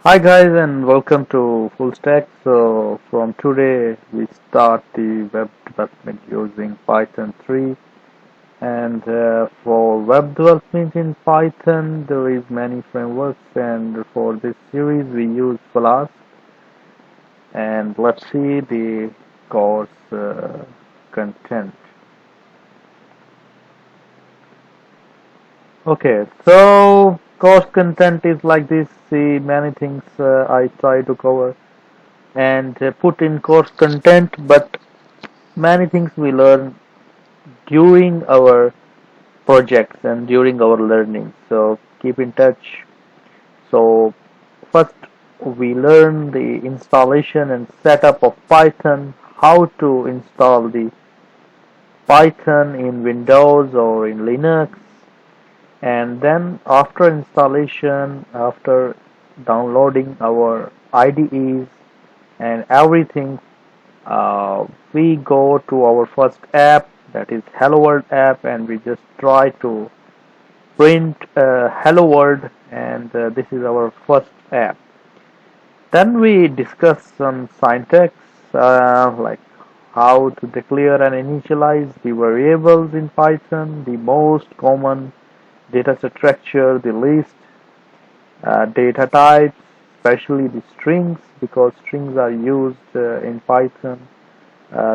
Hi guys and welcome to FullStack. So from today we start the web development using Python 3 and for web development in Python there is many frameworks and for this series we use Flask and let's see the course content. Okay, so course content is like this. See many things I try to cover and put in course content, but many things we learn during our projects and during our learning. So keep in touch. So first we learn the installation and setup of Python, how to install the Python in Windows or in Linux, and then after installation, after downloading our IDEs and everything, we go to our first app, that is Hello World app, and we just try to print Hello World, and this is our first app. Then we discuss some syntax like how to declare and initialize the variables in Python, the most common data structure, the list, data types, especially the strings, because strings are used in Python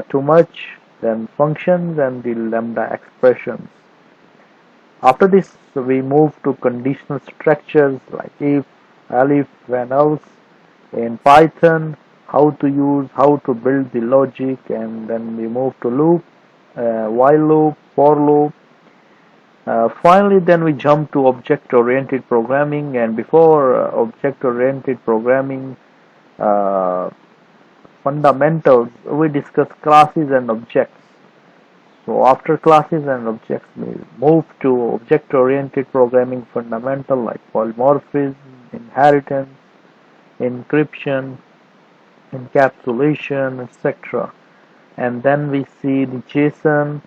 too much, then functions and the lambda expressions. After this, we move to conditional structures like if, elif, when else in Python, how to use, how to build the logic, and then we move to loop, while loop, for loop. Finally, then we jump to object-oriented programming, and before object-oriented programming, uh, fundamentals, we discuss classes and objects. So after classes and objects, we move to object-oriented programming fundamental like polymorphism, inheritance, encryption, encapsulation, etc. And then we see the JSON,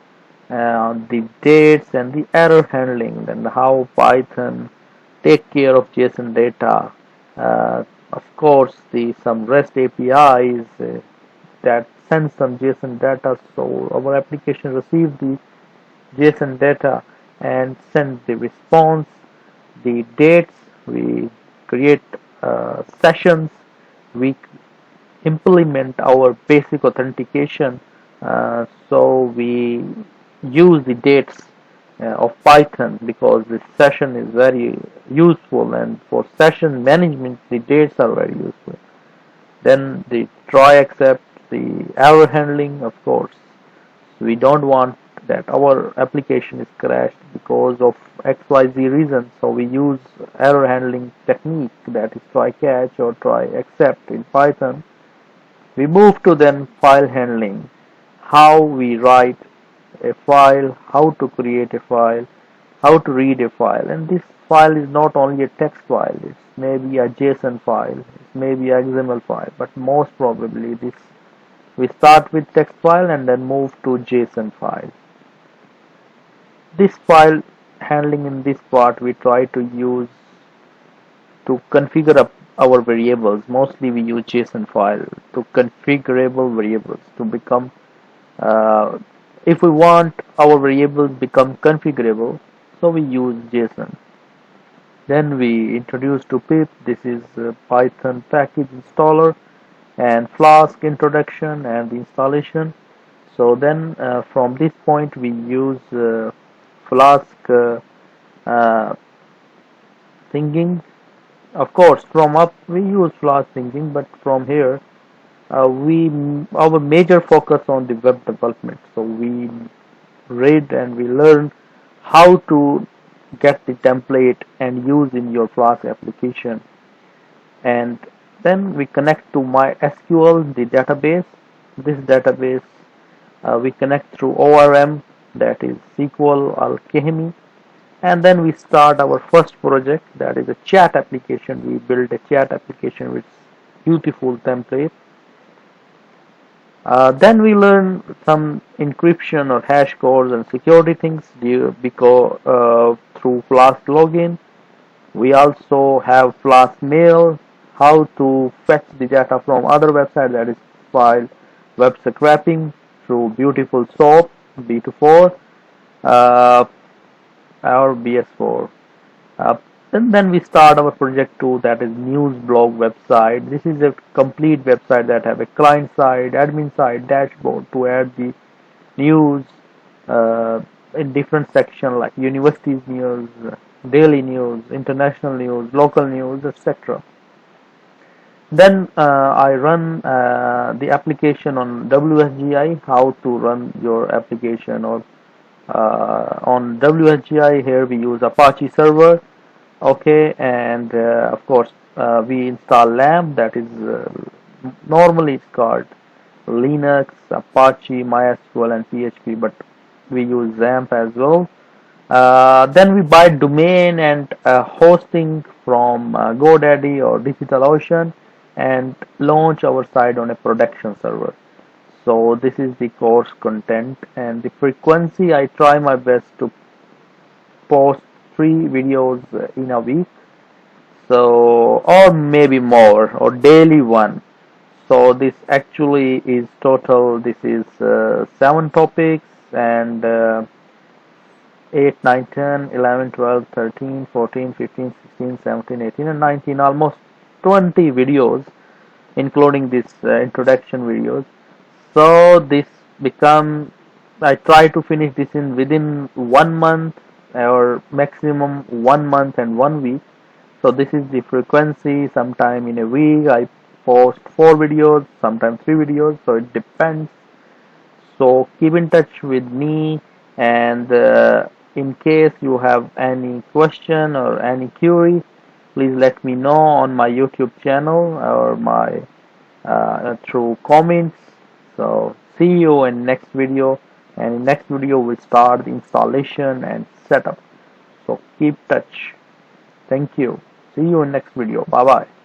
the dates and the error handling, and how Python take care of JSON data. Of course, the some REST APIs that send some JSON data, so our application receives the JSON data and sends the response, the dates. We create sessions. We implement our basic authentication. So we use the dates of Python because this session is very useful, and for session management the dates are very useful. Then the try except, the error handling, of course. We don't want that our application is crashed because of XYZ reason, so we use error handling technique, that is try catch or try except in Python. We move to then file handling, how we write a file, how to create a file, how to read a file. And this file is not only a text file, it may be a JSON file, it may be a XML file, but most probably this we start with text file and then move to JSON file. This file handling, in this part we try to use to configure up our variables. Mostly we use JSON file to configurable variables to become if we want our variables become configurable, so we use JSON. Then we introduce to pip, this is Python package installer, and Flask introduction and the installation. So then from this point we use Flask uh, thinking. Of course, from up we use Flask thinking, but from here we our major focus on the web development. So we read and we learn how to get the template and use in your Flask application, and then we connect to MySQL, the database. This database we connect through ORM, that is SQL Alchemy, and then we start our first project, that is a chat application. We build a chat application with beautiful template. Then we learn some encryption or hash codes and security things because through Flask login. We also have Flask mail, how to fetch the data from other websites, that is file web scraping through beautiful soap B24 uh, or BS4. Uh, and then we start our project 2, that is news blog website. This is a complete website that have a client side, admin side, dashboard to add the news uh, in different sections like universities news, daily news, international news, local news, etc. Then I run the application on WSGI, how to run your application or on WSGI. Here we use Apache server, okay, and of course we install LAMP, that is normally it's called Linux, Apache, MySQL and PHP, but we use XAMPP as well. Then we buy domain and hosting from GoDaddy or DigitalOcean and launch our site on a production server. So this is the course content, and the frequency, I try my best to post 3 videos in a week, so or maybe more, or daily one. So this actually is total, this is 7 topics, and 8, 9, 10, 11, 12, 13, 14, 15, 16, 17, 18 and 19, almost 20 videos including this introduction videos. So this become, I try to finish this in within 1 month or maximum 1 month and 1 week. So this is the frequency. Sometime in a week I post 4 videos, sometimes 3 videos, so it depends. So keep in touch with me, and in case you have any question or any query, please let me know on my YouTube channel or my through comments. So see you in next video, and in next video we'll start the installation and setup. So keep touch. Thank you. See you in next video. Bye bye.